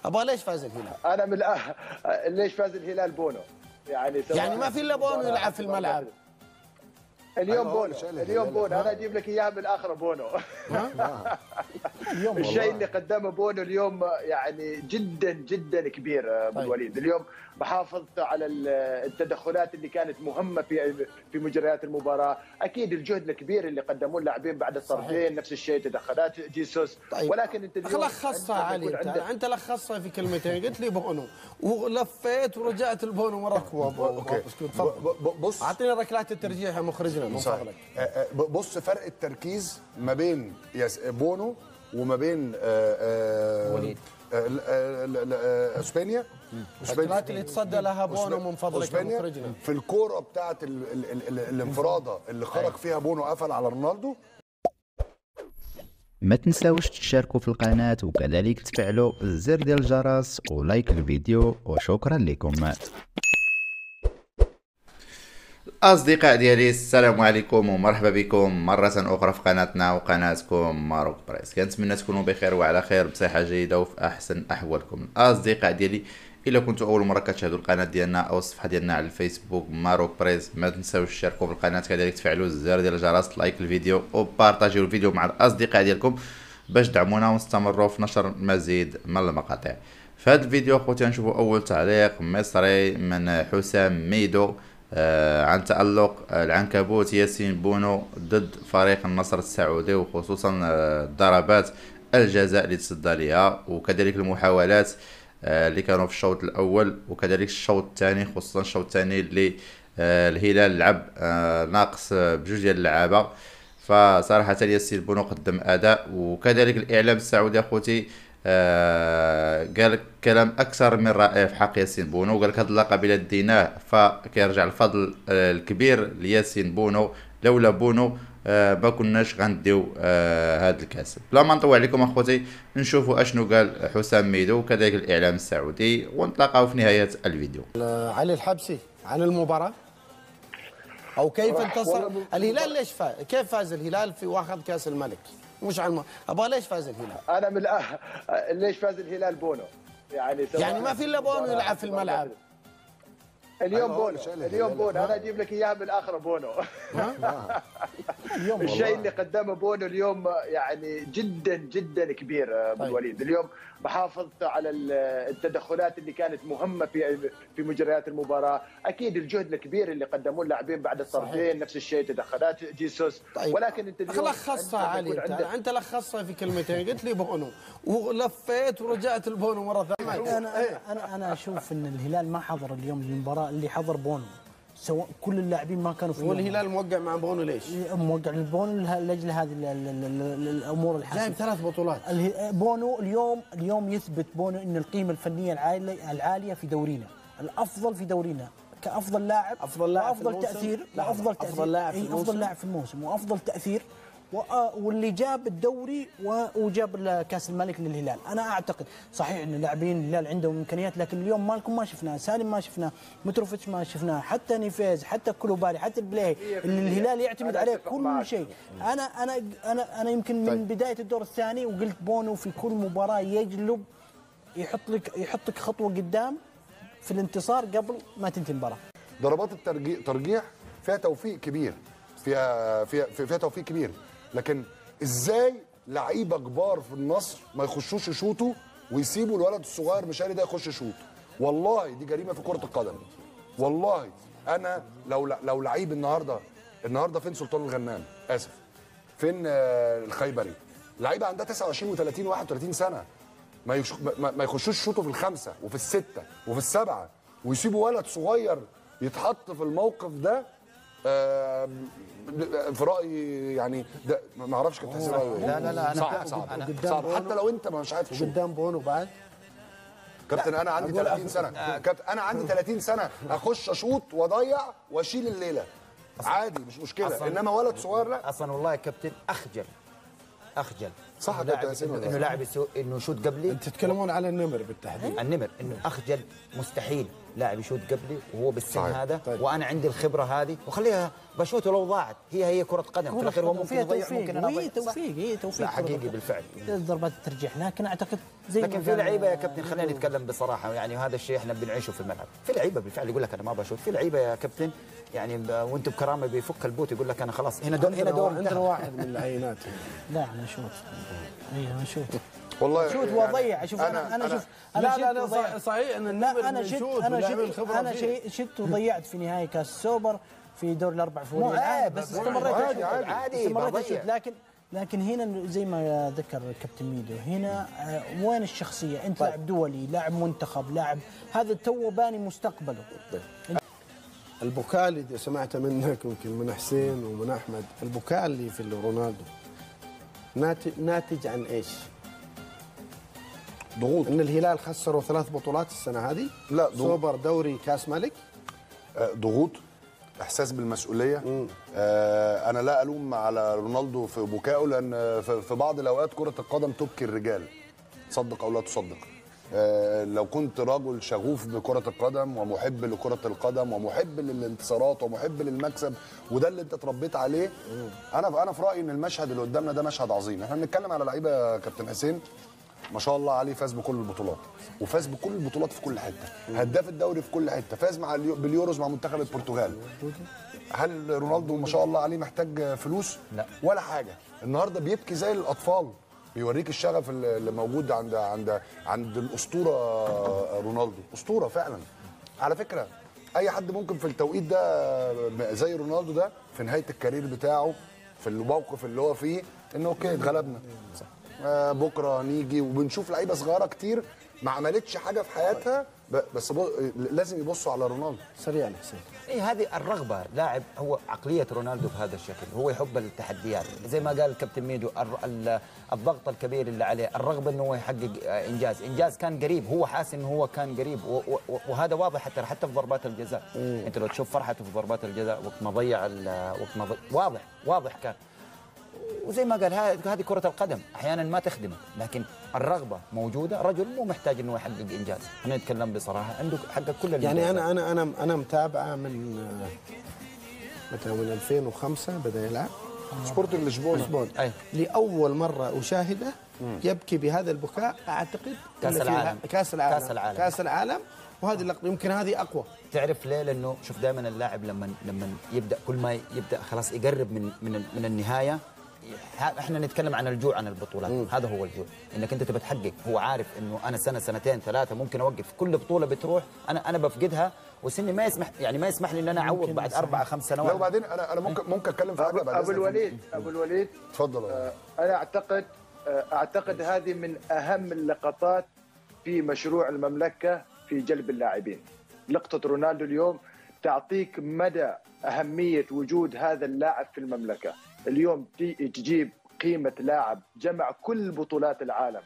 ابغى ليش فاز الهلال؟ انا من ليش فاز الهلال؟ بونو. يعني ما في الا بونو يلعب في الملعب. اليوم بونو، اليوم بونو، انا اجيب لك اياها بالاخره بونو. الشيء اللي قدمه بونو اليوم يعني جدا جدا كبير ابو الوليد. اليوم محافظته على التدخلات اللي كانت مهمه في مجريات المباراه، اكيد الجهد الكبير اللي قدموه اللاعبين بعد الطرفين، نفس الشيء تدخلات جيسوس. طيب. ولكن انت اليوم لخصها علي، انت لخصها في كلمتين، قلت لي بونو ولفيت ورجعت البونو مره اوكي. بص اعطيني ركلات الترجيح يا مخرجنا من فضلك. بص فرق التركيز ما بين بونو وما بين وليد اسبانيا. الركلات اللي تصدى لها بونو من فضلك يا مخرجنا في الكوره بتاعت الانفراده اللي خرج فيها بونو قفل على رونالدو. ما تنساوش تشتركوا في القناة وكذلك تفعلوا زر ديال الجرس ولايك الفيديو، وشكرا لكم. أصدقاء ديالي السلام عليكم ومرحبا بكم مرة أخرى في قناتنا وقناتكم ماروك بريس. كنتمنى تكونوا بخير وعلى خير بصحة جيدة وفي أحسن أحوالكم. أصدقاء ديالي إلا كنتوا أول مرة كتشاهدوا القناة ديالنا أو الصفحة ديالنا على الفيسبوك ماروك بريس، ما تنساوش تشتركوا في القناة، كذلك تفعلوا الزر ديال الجرس، لايك الفيديو وبارطاجيو الفيديو مع الأصدقاء ديالكم باش تدعمونا ونستمروا في نشر مزيد من المقاطع. في هذا الفيديو اخوتي نشوفوا أول تعليق مصري من حسام ميدو عن تألق العنكبوت ياسين بونو ضد فريق النصر السعودي، وخصوصا ضربات الجزاء اللي تصدى ليها، وكذلك المحاولات اللي كانوا في الشوط الاول، وكذلك الشوط الثاني، خصوصا الشوط الثاني اللي الهلال لعب ناقص بجوج ديال اللعابه. فصراحه ياسين بونو قدم اداء، وكذلك الاعلام السعودي اخوتي قال كلام اكثر من رائع في حق ياسين بونو، قال لك هذا اللقب الى ديناه فكيرجع الفضل الكبير لياسين بونو، لولا بونو ما كناش غنديو هذا الكاس. بلا ما نطول عليكم اخوتي، نشوفوا اشنو قال حسام ميدو وكذلك الاعلام السعودي، ونتلاقاو في نهايه الفيديو. علي الحبسي عن المباراه او كيف انتصر الهلال، ليش فاز، كيف فاز الهلال في واخذ كاس الملك، مش على ابغى ليش فاز الهلال؟ انا من ليش فاز الهلال؟ بونو. يعني ما في الا بونو يلعب في الملعب. اليوم بونو، اليوم بونو، انا اجيب لك اياها بالاخره بونو. الشيء اللي قدمه بونو اليوم يعني جدا جدا كبير ابو الوليد. اليوم محافظته على التدخلات اللي كانت مهمه في مجريات المباراه، اكيد الجهد الكبير اللي قدموه اللاعبين بعد الطرفين، نفس الشيء تدخلات جيسوس. ولكن انت اليوم لخصها علي، انت لخصها في كلمتين، قلت لي بونو ولفيت ورجعت البونو مره ثانيه. انا اشوف ان الهلال ما حضر اليوم المباراه، اللي حضر بونو، سواء كل اللاعبين ما كانوا في والهلال موقع مع بونو ليش؟ موقع البونو لاجل هذه الامور الحاسمه. جايب 3 بطولات. بونو اليوم يثبت بونو ان القيمه الفنيه العاليه في دورينا، الافضل في دورينا كافضل لاعب، وافضل تاثير، افضل لاعب في الموسم وافضل تاثير، واللي جاب الدوري وجاب كاس الملك للهلال. انا اعتقد صحيح ان اللاعبين الهلال عندهم امكانيات، لكن اليوم مالكم ما شفناه، سالم ما شفناه، متروفيتش ما شفناه، حتى نيفيز، حتى كلوبالي، حتى البلاي اللي الهلال يعتمد عليه كل شيء. انا يمكن من بدايه الدور الثاني وقلت بونو في كل مباراه يجلب، يحطك خطوه قدام في الانتصار قبل ما تنتهي المباراه. ضربات الترجيح فيها توفيق كبير، فيها توفيق كبير، لكن ازاي لعيبه كبار في النصر ما يخشوش يشوطوا ويسيبوا الولد الصغير مشاري ده يخش يشوط؟ والله دي جريمه في كره القدم. والله انا لو لعيب النهارده فين سلطان الغنام؟ اسف، فين الخيبري؟ لعيبه عندها 29 و30 و31 سنه ما يخشوش يشوطوا في الخمسه وفي السته وفي السبعه ويسيبوا ولد صغير يتحط في الموقف ده. في رايي يعني ده ما اعرفش كنت هحسبها ايه. لا صعب حتى لو انت مش عارف تشوف قدام بونو بعد. كابتن انا عندي 30 سنه، كابتن انا عندي 30 سنه اخش اشوط واضيع واشيل الليله عادي، مش مشكله، انما ولد صغير لا. اصلا والله يا كابتن اخجل صح انه لاعب انه يشوت قبلي. انت تتكلمون على النمر بالتحديد. النمر انه اخجل، مستحيل لاعب يشوت قبلي وهو بالسن صحيح. هذا. طيب. وانا عندي الخبره هذه وخليها بشوته لو ضاعت، هي كره قدم في الاخير، هو ممكن يضيع ممكن انا هي توفيق حقيقي بالفعل ضربات الترجيح. لكن اعتقد لكن في لعيبه يا كابتن، خلينا نتكلم بصراحه، يعني هذا الشيء احنا بنعيشه في الملعب. في لعيبه بالفعل يقول لك انا ما بشوت، في لعيبه يا كابتن يعني وانتم بكرامه بيفك البوت يقول لك انا خلاص هنا دور عندنا واحد من العينات. لا انا اشوت، انا اشوت والله شوت واضيع. شوف انا شوف لا صحيح ان النمر انا شت وضيعت في نهايه كاس السوبر في دور الاربع فوري، بس استمريت عادي لكن هنا زي ما ذكر الكابتن ميدو، هنا وين الشخصيه؟ انت لاعب دولي، لاعب منتخب، لاعب هذا تو باني مستقبله. البكاء اللي سمعته منك يمكن من حسين ومن احمد، البكاء اللي في رونالدو ناتج عن ايش؟ ضغوط. ان الهلال خسروا 3 بطولات السنه هذه، لا سوبر، دوري، كاس ملك. ضغوط، احساس بالمسؤوليه. انا لا الوم على رونالدو في بكائه، لان في بعض الاوقات كره القدم تبكي الرجال، صدق او لا تصدق. لو كنت رجل شغوف بكره القدم ومحب لكره القدم ومحب للانتصارات ومحب للمكسب، وده اللي انت اتربيت عليه، انا في رايي ان المشهد اللي قدامنا ده مشهد عظيم. احنا بنتكلم على لعيبه يا كابتن حسين ما شاء الله عليه، فاز بكل البطولات وفاز بكل البطولات في كل حته، هداف الدوري في كل حته، فاز مع باليوروز مع منتخب البرتغال. هل رونالدو ما شاء الله عليه محتاج فلوس؟ لا ولا حاجه. النهارده بيبكي زي الاطفال، بيوريك الشغف اللي موجود عند الاسطوره رونالدو. اسطوره فعلا على فكره. اي حد ممكن في التوقيت ده زي رونالدو ده في نهايه الكارير بتاعه، في الموقف اللي هو فيه، انه اوكي اتغلبنا، بكره نيجي. وبنشوف لعيبه صغيره كتير ما عملتش حاجه في حياتها، بس لازم يبصوا على رونالدو. سريع حسين. ايه هذه الرغبه، لاعب هو عقليه رونالدو بهذا الشكل، هو يحب التحديات زي ما قال الكابتن ميدو، الضغط الكبير اللي عليه، الرغبه انه هو يحقق انجاز كان قريب، هو حاسس انه هو كان قريب، وهذا واضح حتى في ضربات الجزاء. انت لو تشوف فرحته في ضربات الجزاء وقت ما ضيع واضح كان. وزي ما قال هذه كرة القدم احيانا ما تخدمه، لكن الرغبة موجودة. رجل مو محتاج انه يحقق انجاز، احنا نتكلم بصراحة، عنده حقق كل الانجازات. يعني انا متابعه من متى، من 2005 بدا يلعب سبورتنج لشبونه. لاول مرة اشاهده يبكي بهذا البكاء، اعتقد كاس العالم وهذه اللقطة يمكن هذه اقوى. تعرف ليه؟ لانه شوف دائما اللاعب لما يبدا، كل ما يبدا خلاص يقرب من النهايه، احنا نتكلم عن الجوع، عن البطولات. هذا هو الجوع، انك انت تبى تحقق. هو عارف انه انا سنه سنتين ثلاثه ممكن اوقف، كل بطوله بتروح انا بفقدها، وسني ما يسمح لي ان انا اعوض بعد 4-5 سنوات. لا وبعدين انا ممكن اتكلم في حاجه بعد. ابو الوليد اتفضل. انا اعتقد هذه من اهم اللقطات في مشروع المملكه في جلب اللاعبين. لقطه رونالدو اليوم تعطيك مدى اهميه وجود هذا اللاعب في المملكه. اليوم تجيب قيمه لاعب جمع كل بطولات العالم،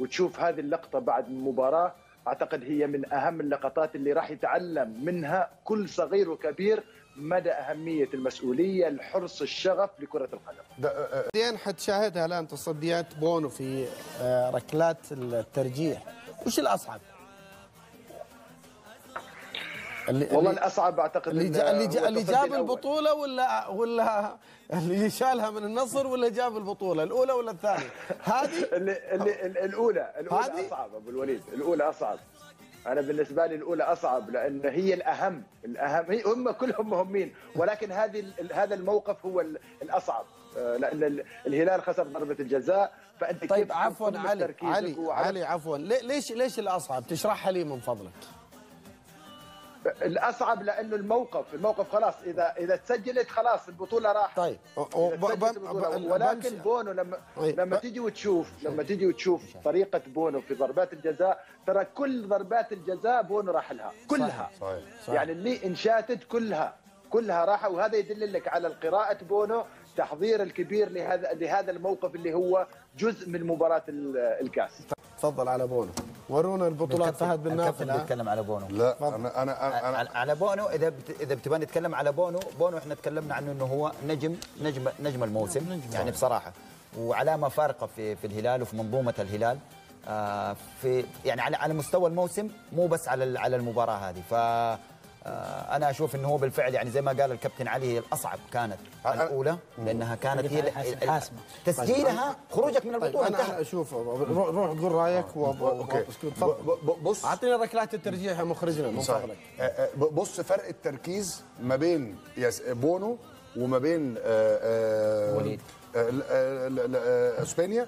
وتشوف هذه اللقطه بعد المباراه، اعتقد هي من اهم اللقطات اللي راح يتعلم منها كل صغير وكبير مدى اهميه المسؤوليه، الحرص، الشغف لكره القدم. بعدين حتشاهدها الان تصديات بونو في ركلات الترجيح. وش الاصعب؟ والله الاصعب اعتقد اللي جاب البطوله ولا اللي شالها من النصر، ولا جاب البطوله الاولى ولا الثانيه؟ هذه الاولى اصعب ابو الوليد، الاولى اصعب. انا بالنسبه لي الاولى اصعب، لان هي الاهم هم كلهم مهمين، ولكن هذا الموقف هو الاصعب، لان الهلال خسر ضربه الجزاء. فانت طيب عفوا علي عفوا، ليش الاصعب؟ تشرحها لي من فضلك. الاصعب لانه الموقف خلاص، اذا تسجلت خلاص البطوله راحت. طيب ولكن بونو لما تيجي وتشوف طريقه بونو في ضربات الجزاء، ترى كل ضربات الجزاء بونو راح لها كلها. صحيح. يعني اللي انشاتت كلها راحه، وهذا يدل لك على قراءه بونو، تحضير الكبير لهذا الموقف اللي هو جزء من مباراه الكاس. تفضل على بونو، ورونا البطولات فهد بالنافله. بنتكلم على بونو. لا انا على بونو، اذا بتبغى نتكلم على بونو احنا تكلمنا عنه انه هو نجم الموسم يعني بصراحه. وعلامه فارقه في الهلال وفي منظومه الهلال، في يعني على مستوى الموسم، مو بس على المباراه هذه. ف انا اشوف انه هو بالفعل يعني زي ما قال الكابتن علي، هي الاصعب كانت الاولى لانها كانت هي الحاسمه. تسجيلها خروجك من البطوله. انا اشوف روح قول رايك. بص اعطينا ركلات الترجيح يا مخرجنا من فضلك. بص فرق التركيز ما بين بونو وما بين وليد اسبانيا.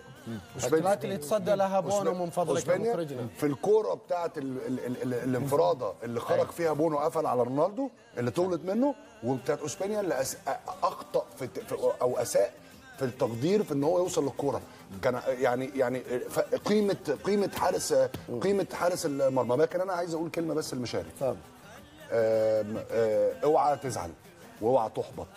الركلات اللي تصدى لها بونو من فضلك يا مخرجنا. في الكوره بتاعت الانفراده اللي خرج فيها بونو قفل على رونالدو اللي طولت منه، وبتاعت اسبانيا اللي اخطا او اساء في التقدير في ان هو يوصل للكوره. كان يعني قيمه حارس المرمى. لكن انا عايز اقول كلمه بس للمشارك. اوعى تزعل واوعى تحبط،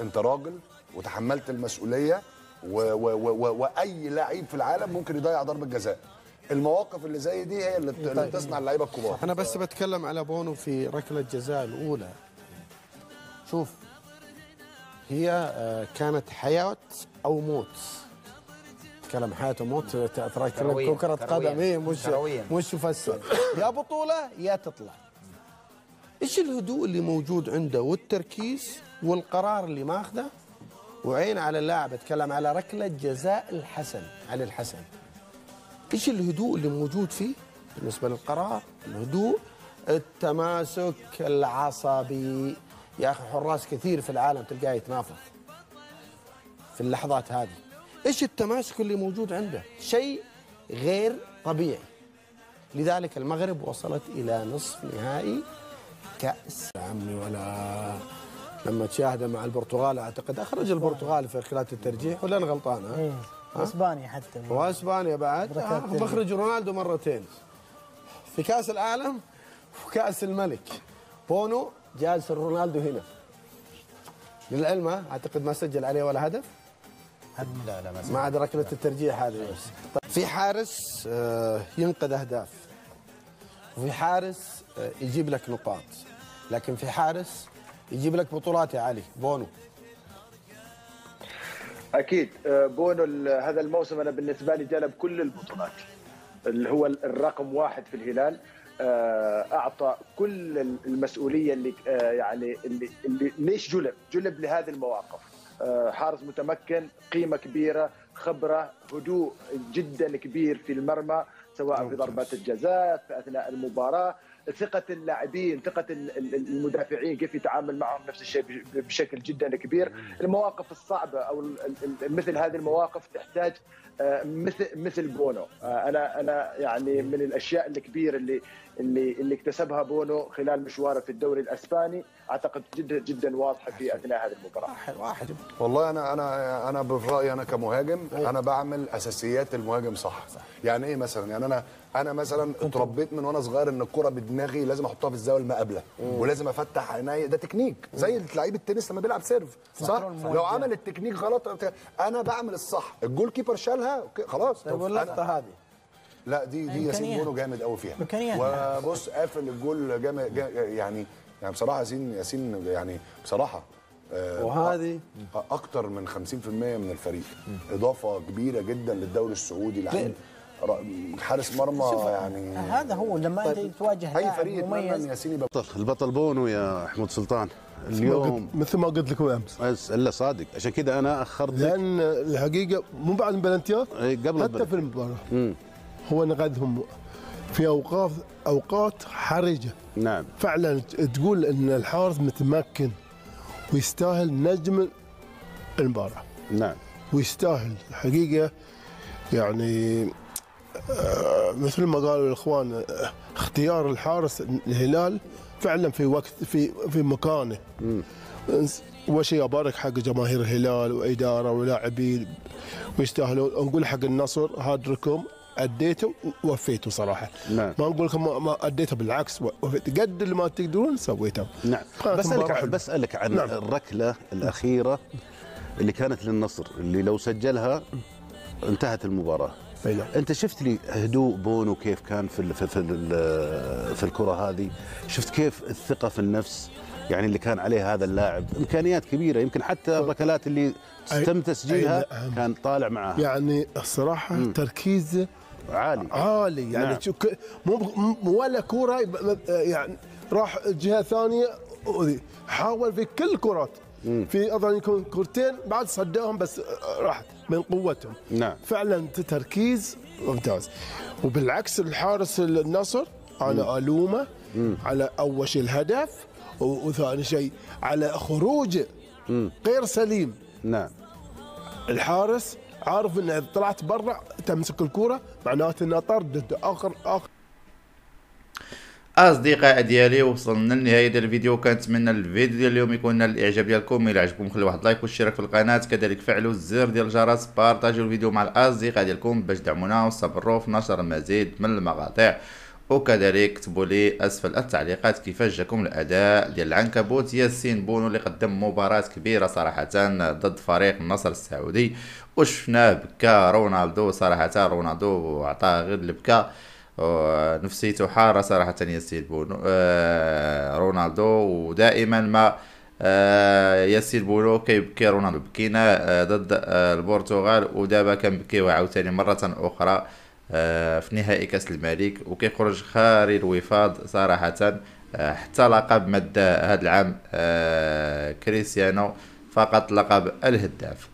انت راجل وتحملت المسؤوليه، واي لعيب في العالم ممكن يضيع ضربه جزاء. المواقف اللي زي دي هي اللي بتصنع اللعيبه الكبار. انا بس بتكلم على بونو في ركله جزاء الاولى. شوف، هي كانت حياه او موت. تكلم حياه وموت، ترى كره قدم هي مش تفسر. يا بطوله يا تطلع. ايش الهدوء اللي موجود عنده والتركيز والقرار اللي ماخذه وعين على اللاعب. اتكلم على ركله جزاء الحسن علي الحسن. ايش الهدوء اللي موجود فيه بالنسبه للقرار؟ الهدوء، التماسك العصبي. يا اخي حراس كثير في العالم تلقاه يتنافس في اللحظات هذه. ايش التماسك اللي موجود عنده؟ شيء غير طبيعي. لذلك المغرب وصلت الى نصف نهائي كأس عمي. ولا لما تشاهد مع البرتغال اعتقد اخرج البرتغال في ركلات الترجيح، ولا انا غلطان؟ واسبانيا حتى، واسبانيا بعد بخرج رونالدو مرتين في كاس العالم وكاس الملك. بونو جالس رونالدو هنا للعلم، اعتقد ما سجل عليه ولا هدف. لا ما عاد ركله الترجيح هذه بس. في حارس ينقذ اهداف، وفي حارس يجيب لك نقاط، لكن في حارس يجيب لك بطولات يا علي. بونو اكيد. بونو هذا الموسم انا بالنسبه لي جلب كل البطولات، اللي هو الرقم واحد في الهلال. اعطى كل المسؤوليه اللي يعني اللي ليش جلب لهذه المواقف. حارس متمكن، قيمه كبيره، خبره، هدوء جدا كبير في المرمى، سواء في ضربات الجزاء في اثناء المباراه، ثقه اللاعبين، ثقه المدافعين، كيف يتعامل معهم نفس الشيء بشكل جدا كبير. المواقف الصعبه او مثل هذه المواقف تحتاج مثل بونو. انا يعني من الاشياء الكبيره اللي اكتسبها بونو خلال مشواره في الدوري الاسباني اعتقد جدا جدا واضحه في اثناء هذه المباراه. واحد والله انا برايي انا كمهاجم انا بعمل اساسيات المهاجم صح. يعني ايه مثلا؟ يعني انا مثلا اتربيت من وانا صغير ان الكره بدماغي لازم احطها في الزاويه المقابله، ولازم افتح عيني. ده تكنيك زي لعيب التنس لما بيلعب سيرف صح. لو عمل التكنيك غلط انا بعمل الصح. الجول كيبر شالها خلاص. طب واللقطه هذه لا دي ياسين بونو جامد قوي فيها. وبص قافل الجول جامد يعني بصراحه ياسين يعني بصراحه وهذه اكتر من 50% من الفريق. اضافه كبيره جدا للدوري السعودي. لعيب حارس مرمى يعني. هذا هو لما انت تواجه اي فريق مميز. ياسين البطل بونو يا حمود سلطان اليوم مثل ما قلت لكم امس. بس الا صادق، عشان كذا انا اخرت لان الحقيقه مو بعد البلنتيات قبل حتى في المباراه هو نقذهم في اوقات حرجه. نعم فعلا تقول ان الحارس متمكن ويستاهل نجم المباراه. نعم ويستاهل الحقيقه يعني مثل ما قالوا الاخوان اختيار الحارس الهلال فعلا في وقت في مكانه. اول شيء ابارك حق جماهير الهلال واداره ولاعبين ويستاهلون. نقول حق النصر هادركم اديتوا وفيتوا صراحه. نعم. ما نقول لكم ما اديتوا، بالعكس وفيتوا قد اللي ما تقدرون سويتوا. نعم. بسألك عن نعم. الركله الاخيره اللي كانت للنصر اللي لو سجلها انتهت المباراه. انت شفت لي هدوء بونو كيف كان في الكره هذه، شفت كيف الثقه في النفس يعني اللي كان عليه هذا اللاعب، امكانيات كبيره، يمكن حتى الركلات اللي تم تسجيلها كان طالع معها. يعني الصراحه تركيزه عالي يعني. نعم. مو ولا كوره يعني راح جهه ثانيه، حاول في كل الكرات، في اظن يكون كورتين بعد صدقهم بس راحت من قوتهم. نعم. فعلا تركيز ممتاز. وبالعكس الحارس النصر انا الومه على اول شيء الهدف، وثاني شيء على خروجه غير سليم. نعم. الحارس عارف ان اذا طلعت برا تمسك الكره معناته انها طرد. اخر اصدقاء ديالي وصلنا لنهايه ديال الفيديو. كنتمنى الفيديو ديال اليوم يكون نال الاعجاب ديالكم. الى عجبكم خليو واحد لايك واشتراك في القناه، كذلك فعلوا الزر ديال الجرس، بارطاجيو الفيديو مع الاصدقاء ديالكم باش تدعمونا واستمروا في نشر المزيد من المقاطع، وكذلك اكتبوا لي اسفل التعليقات كيفاش جاكم الاداء ديال العنكبوت ياسين بونو اللي قدم مباراه كبيره صراحه ضد فريق النصر السعودي، وشفناه بكى رونالدو صراحه. رونالدو عطاه غير البكا، نفسيته حاره صراحه ياسين بونو رونالدو. ودائما ما ياسين بونو كيبكي رونالدو. بكينا ضد البرتغال ودابا كنبكيو عاوتاني مره اخرى في نهائي كاس الملك، وكيخرج خاري الوفاض صراحه. حتى لقب مد هذا العام كريستيانو، فقط لقب الهداف.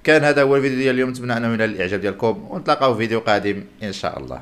كان هذا هو الفيديو ديال اليوم، نتمنى انه ينال الاعجاب ديالكم، ونتلاقاو في فيديو قادم ان شاء الله.